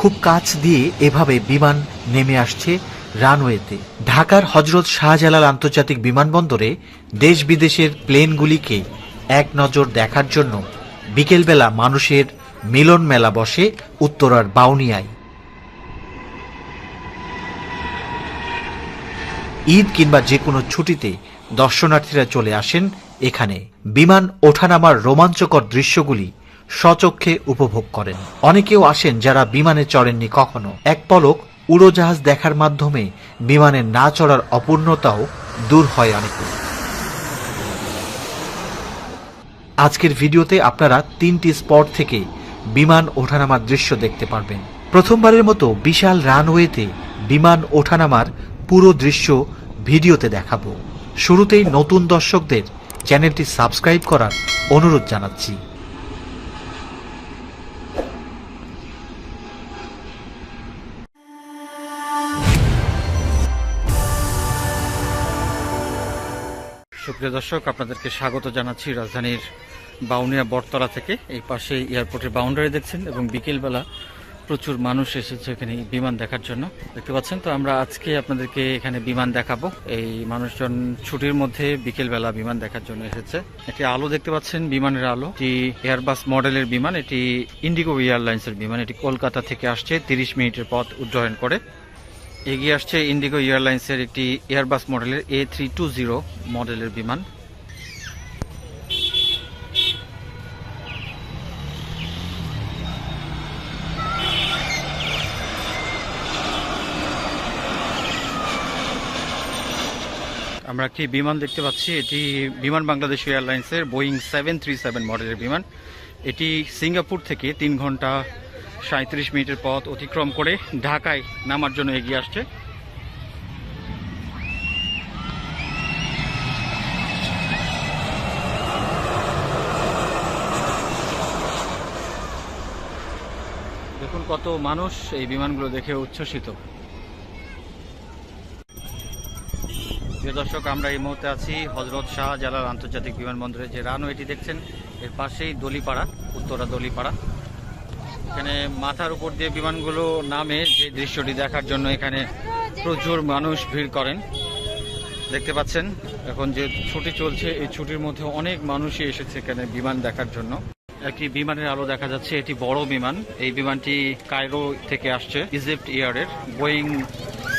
খুব কাছ দিয়ে এভাবে বিমান নেমে আসছে রানওয়েতে। ঢাকার হযরত শাহজালাল আন্তর্জাতিক বিমানবন্দরে দেশ বিদেশের প্লেনগুলিকে এক নজর দেখার জন্য বিকেলবেলা মানুষের মিলন মেলা বসে উত্তরার বাউনিয়ায়। ঈদ কিংবা যে কোনো ছুটিতে দর্শনার্থীরা চলে আসেন এখানে। বিমান ওঠানামার রোমাঞ্চকর দৃশ্যগুলি স্বচক্ষে উপভোগ করেন। অনেকেও আসেন যারা বিমানে চড়েননি কখনো। এক পলক উড়োজাহাজ দেখার মাধ্যমে বিমানে না চড়ার অপূর্ণতাও দূর হয় অনেকের। আজকের ভিডিওতে আপনারা 3টি স্পট থেকে বিমান ওঠানামার দৃশ্য দেখতে পারবেন। প্রথমবারের মতো বিশাল রানওয়েতে বিমান ওঠানামার পুরো দৃশ্য ভিডিওতে দেখাবো। শুরুতেই নতুন দর্শকদের চ্যানেলটি সাবস্ক্রাইব করার অনুরোধ জানাচ্ছি। সুপ্রিয় দর্শক, আপনাদেরকে স্বাগত জানাচ্ছি রাজধানীর বাউনিয়া বটতলা থেকে। এই পাশে এয়ারপোর্টের বাউন্ডারি দেখছেন এবং বিকেলবেলা প্রচুর মানুষ এসেছে এখানে বিমান দেখার জন্য, দেখতে পাচ্ছেন। তো আমরা আজকে আপনাদেরকে এখানে বিমান দেখাবো। এই মানুষজন ছুটির মধ্যে বিকেলবেলা বিমান দেখার জন্য এসেছে। একটি আলো দেখতে পাচ্ছেন, বিমানের আলো। এটি এয়ারবাস মডেলের বিমান, এটি ইন্ডিগো এয়ারলাইন্সের বিমান। এটি কলকাতা থেকে আসছে 30 মিনিটের পথ উড্ডয়ন করে। এগিয়ে আসছে ইন্ডিগো এয়ারলাইন্সের একটি এয়ারবাস মডেলের A320 মডেলের বিমান। আমরা একটি বিমান দেখতে পাচ্ছি, এটি বিমান বাংলাদেশ এয়ারলাইন্সের বোয়িং 737 মডেলের বিমান। এটি সিঙ্গাপুর থেকে 3 ঘন্টা 37 মিনিটের পথ অতিক্রম করে ঢাকায় নামার জন্য এগিয়ে আসছে। দেখুন কত মানুষ এই বিমানগুলো দেখে উচ্ছ্বসিত। প্রিয় দর্শক, আমরা এই মুহূর্তে আছি হযরত শাহজালাল আন্তর্জাতিক বিমানবন্দরে। যে রানওয়েটি দেখছেন এর পাশেই দলিপাড়া, উত্তরা দলিপাড়া। এখানে মাথার উপর দিয়ে বিমানগুলো নামে যে দৃশ্যটি দেখার জন্য এখানে প্রচুর মানুষ ভিড় করেন, দেখতে পাচ্ছেন। এখন যে ছুটি চলছে, এই ছুটির মধ্যে অনেক মানুষই এসেছে এখানে বিমান দেখার জন্য। একটি বিমানের আলো দেখা যাচ্ছে, এটি বড় বিমান। এই বিমানটি কায়রো থেকে আসছে, ইজিপ্ট এয়ারের বোয়িং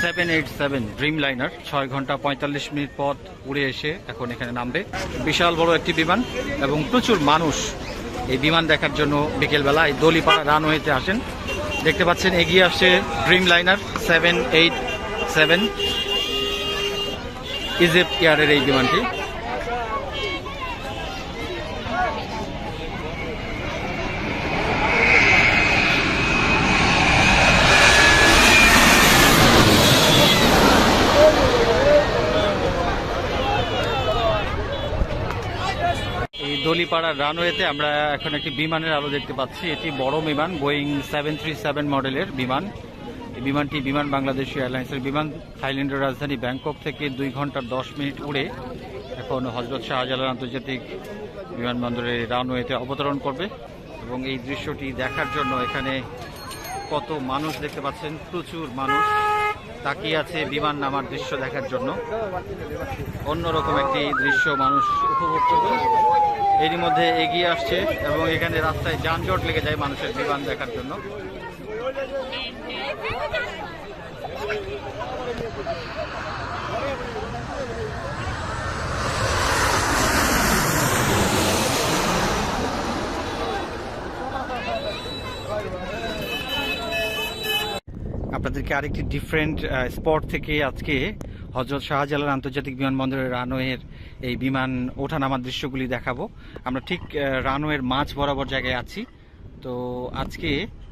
787 ড্রিম লাইনার। 6 ঘন্টা 45 মিনিট পথ উড়ে এসে এখন এখানে নামবে। বিশাল বড় একটি বিমান এবং প্রচুর মানুষ এই বিমান দেখার জন্য বিকেলবেলা এই দলিপাড়া রানওয়েতে আসেন। দেখতে পাচ্ছেন এগিয়ে আসছে ড্রিম লাইনার 787 ইজিপ্ট এয়ারের এই বিমানটি। দলিপাড়া রানওয়েতে আমরা এখন একটি বিমানের আলো দেখতে পাচ্ছি। এটি বড় বিমান, বোয়িং 737 মডেলের বিমান। এই বিমানটি বিমান বাংলাদেশ এয়ারলাইন্সের বিমান। থাইল্যান্ডের রাজধানী ব্যাংকক থেকে 2 ঘন্টা 10 মিনিট উড়ে এখন হযরত শাহজালাল আন্তর্জাতিক বিমানবন্দরে রানওয়েতে অবতরণ করবে। এবং এই দৃশ্যটি দেখার জন্য এখানে কত মানুষ দেখতে পাচ্ছেন, প্রচুর মানুষ তাকিয়ে আছে বিমান নামার দৃশ্য দেখার জন্য। অন্যরকম একটি দৃশ্য মানুষ উপভোগ করবে। এরই মধ্যে এগিয়ে আসছে এবং এখানে রাস্তায় যানজট লেগে যায় মানুষের বিমান দেখার জন্য। আপনাদেরকে আরেকটি ডিফারেন্ট স্পট থেকে আজকে হযরত শাহজালাল আন্তর্জাতিক বিমানবন্দরের রানওয়ের এই বিমান ওঠানামার দৃশ্যগুলি দেখাবো। আমরা ঠিক রানওয়ের মাঝ বরাবর জায়গায় আছি। তো আজকে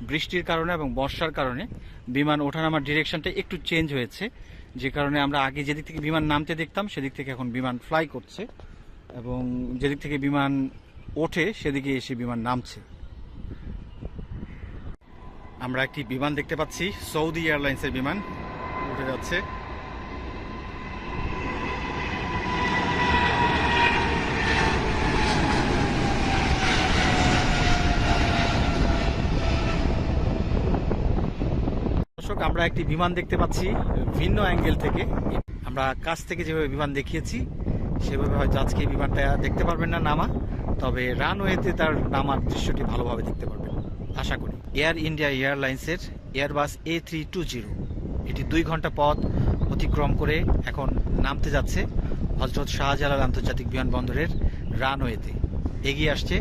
বৃষ্টির কারণে এবং বর্ষার কারণে বিমান ওঠানামার ডিরেকশনটা একটু চেঞ্জ হয়েছে, যে কারণে আমরা আগে যেদিক থেকে বিমান নামতে দেখতাম সেদিক থেকে এখন বিমান ফ্লাই করছে এবং যেদিক থেকে বিমান ওঠে সেদিকে এসে বিমান নামছে। আমরা একটি বিমান দেখতে পাচ্ছি, সৌদি এয়ারলাইন্সের বিমান উঠে যাচ্ছে। আমরা একটি বিমান দেখতে পাচ্ছি ভিন্ন অ্যাঙ্গেল থেকে। আমরা কাছ থেকে যেভাবে বিমান দেখিয়েছি সেভাবে হয়তো আজকে এই বিমানটা দেখতে পারবেন না নামা, তবে রানওয়েতে তার নামার দৃশ্যটি ভালোভাবে দেখতে পারবেন আশা করি। এয়ার ইন্ডিয়া এয়ারলাইন্সের এয়ারবাস A320 এটি 2 ঘন্টা পথ অতিক্রম করে এখন নামতে যাচ্ছে হজরত শাহজালাল আন্তর্জাতিক বিমানবন্দরের রানওয়েতে। এগিয়ে আসছে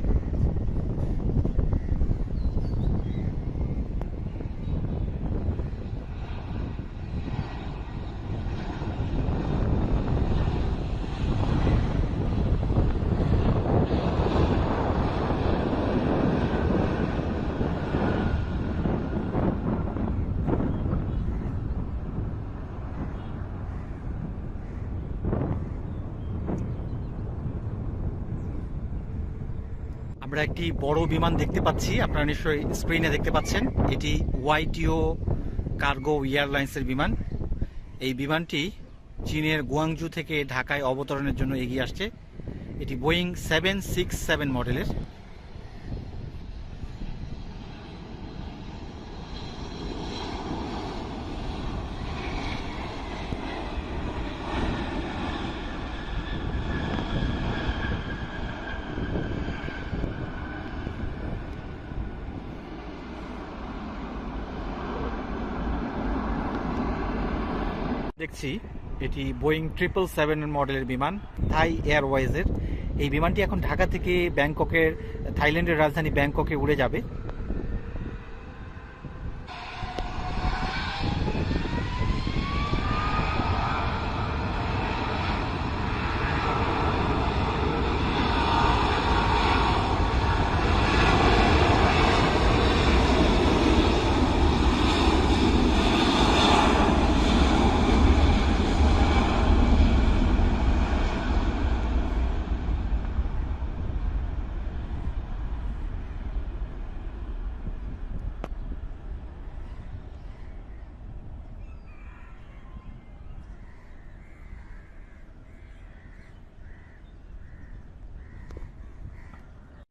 আমরা একটি বড় বিমান দেখতে পাচ্ছি, আপনারা নিশ্চয়ই স্ক্রিনে দেখতে পাচ্ছেন। এটি YTO কার্গো এয়ারলাইন্সের বিমান। এই বিমানটি চীনের গুয়াংজু থেকে ঢাকায় অবতরণের জন্য এগিয়ে আসছে। এটি বোয়িং 767 মডেলের। দেখছি এটি বোয়িং 777 মডেলের বিমান, থাই এয়ারওয়েজের। এই বিমানটি এখন ঢাকা থেকে ব্যাংককের, থাইল্যান্ডের রাজধানী ব্যাংককে উড়ে যাবে।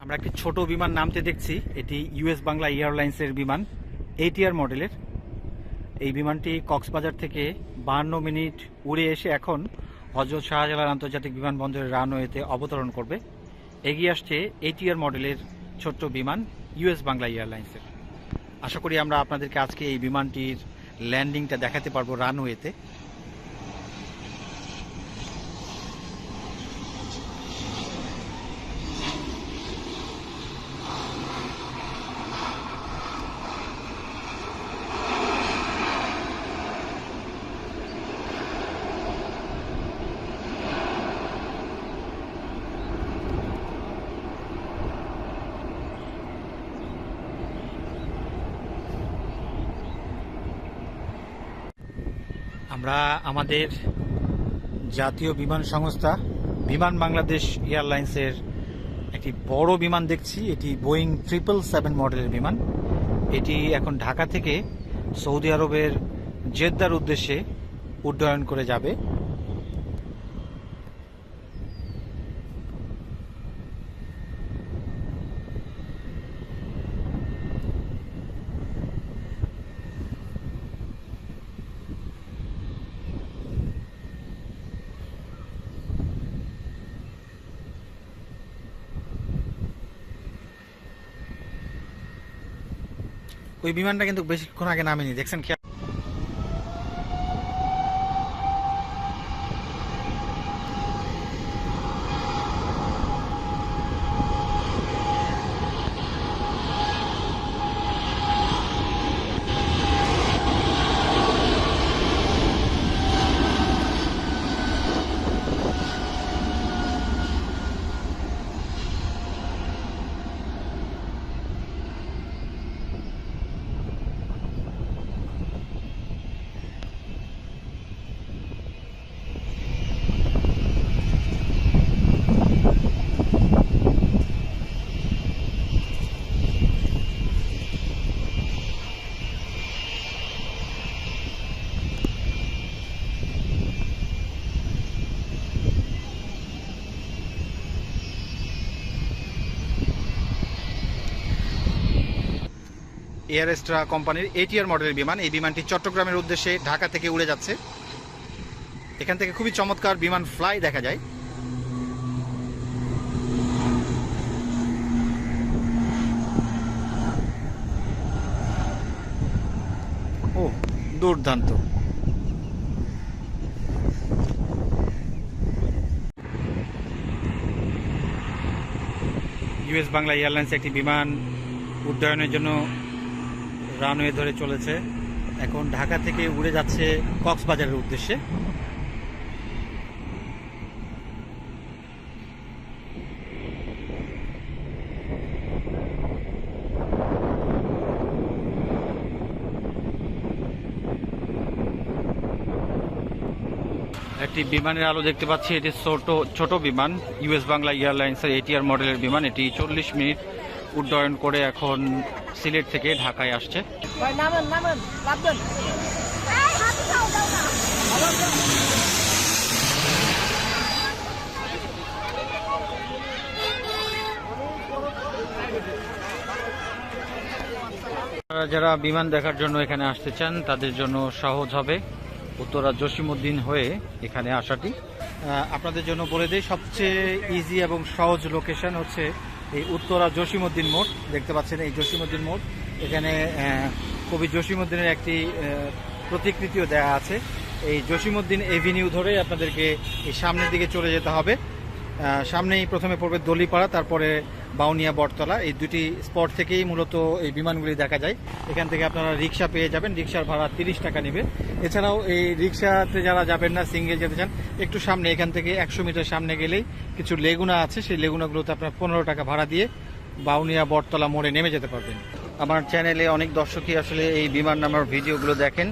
আমরা একটি ছোট বিমান নামতে দেখছি, এটি US বাংলা এয়ারলাইন্সের বিমান, ATR মডেলের। এই বিমানটি কক্সবাজার থেকে 52 মিনিট উড়ে এসে এখন হযরত শাহজালাল আন্তর্জাতিক বিমানবন্দরের রানওয়েতে অবতরণ করবে। এগিয়ে আসছে ATR মডেলের ছোট্ট বিমান US বাংলা এয়ারলাইন্সের। আশা করি আমরা আপনাদেরকে আজকে এই বিমানটির ল্যান্ডিংটা দেখাতে পারবো রানওয়েতে। আমরা আমাদের জাতীয় বিমান সংস্থা বিমান বাংলাদেশ এয়ারলাইন্সের একটি বড় বিমান দেখছি। এটি বোয়িং 777 মডেলের বিমান। এটি এখন ঢাকা থেকে সৌদি আরবের জেদ্দার উদ্দেশ্যে উড্ডয়ন করে যাবে। ওই বিমানটা কিন্তু বেশিক্ষণ আগে নামেনি, দেখছেন কি? এয়ার এস্ট্রা কোম্পানির ATR মডেলের বিমান। এই বিমানটি চট্টগ্রামের উদ্দেশ্যে ঢাকা থেকে উড়ে যাচ্ছে। এখান থেকে খুবই চমৎকার বিমান ফ্লাই দেখা যায়। ও দুর্দান্ত! US বাংলা এয়ারলাইন্স একটি বিমান উড্ডয়নের জন্য রানওয়ে ধরে চলেছে। এখন ঢাকা থেকে উড়ে যাচ্ছে কক্সবাজারের উদ্দেশ্যে। একটি বিমানের আলো দেখতে পাচ্ছি। এটি ছোট বিমান, US বাংলা এয়ারলাইন্সের ATR মডেলের বিমান। এটি 40 মিনিট উড্ডয়ন করে এখন সিলেট থেকে ঢাকায় আসছে। যারা বিমান দেখার জন্য এখানে আসতে চান তাদের জন্য সহজ হবে উত্তরা জসিমউদ্দিন হয়ে এখানে আসাটি। আপনাদের জন্য বলে দিই, সবচেয়ে ইজি এবং সহজ লোকেশন হচ্ছে এই উত্তরা জসিমউদ্দিন মোড়। দেখতে পাচ্ছেন এই জসিমউদ্দিন মোড়। এখানে কবি জসিমউদ্দিনের একটি প্রতিকৃতিও দেয়া আছে। এই জসিমউদ্দিন এভিনিউ ধরে আপনাদেরকে এই সামনের দিকে চলে যেতে হবে। সামনেই প্রথমে পড়বে দলিপাড়া, তারপরে বাউনিয়া বটতলা। এই দুটি স্পট থেকেই মূলত এই বিমানগুলি দেখা যায়। এখান থেকে আপনারা রিক্সা পেয়ে যাবেন। রিক্সার ভাড়া 30 টাকা নেবে। এছাড়াও এই রিক্সাতে যারা যাবেন না, সিঙ্গেল যেতে চান, একটু সামনে এখান থেকে 100 মিটার সামনে গেলেই কিছু লেগুনা আছে। সেই লেগুনাগুলোতে আপনার 15 টাকা ভাড়া দিয়ে বাউনিয়া বটতলা মোড়ে নেমে যেতে পারবেন। আমার চ্যানেলে অনেক দর্শকই আসলে এই বিমান নামার ভিডিওগুলো দেখেন,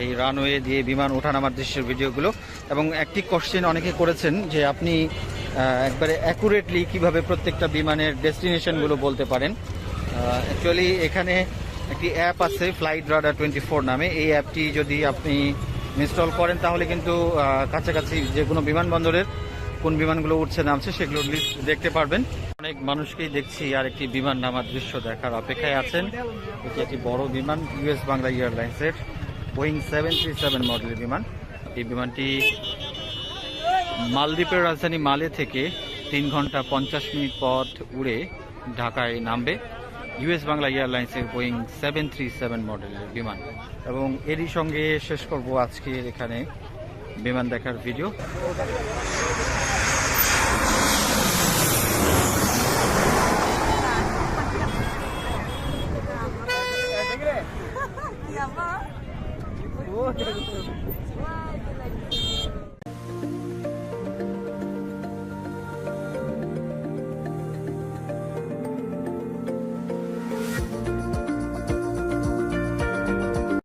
এই রানওয়ে দিয়ে বিমান ওঠানামার দৃশ্যের ভিডিওগুলো। এবং একটি কোশ্চেন অনেকে করেছেন যে আপনি একবারে অ্যাকুরেটলি কিভাবে প্রত্যেকটা বিমানের ডেস্টিনেশনগুলো বলতে পারেন। অ্যাকচুয়ালি এখানে একটি অ্যাপ আছে ফ্লাইট রাডার 24 নামে। এই অ্যাপটি যদি আপনি ইনস্টল করেন তাহলে কিন্তু কাছাকাছি যে কোনো বিমানবন্দরের কোন বিমানগুলো উঠছে নামছে সেগুলো লিস্ট দেখতে পারবেন। অনেক মানুষকেই দেখছি আর একটি বিমান নামার দৃশ্য দেখার অপেক্ষায় আছেন। এটি একটি বড় বিমান, US বাংলা এয়ারলাইন্সের বোয়িং 737 মডেলের বিমান। এই বিমানটি মালদ্বীপের রাজধানী মালে থেকে 3 ঘন্টা 50 মিনিট পথ উড়ে ঢাকায় নামবে। US বাংলা এয়ারলাইন্সের বোয়িং 737 মডেলের বিমান। এবং এরই সঙ্গে শেষ করব আজকের এখানে বিমান দেখার ভিডিও। Ya, Pak.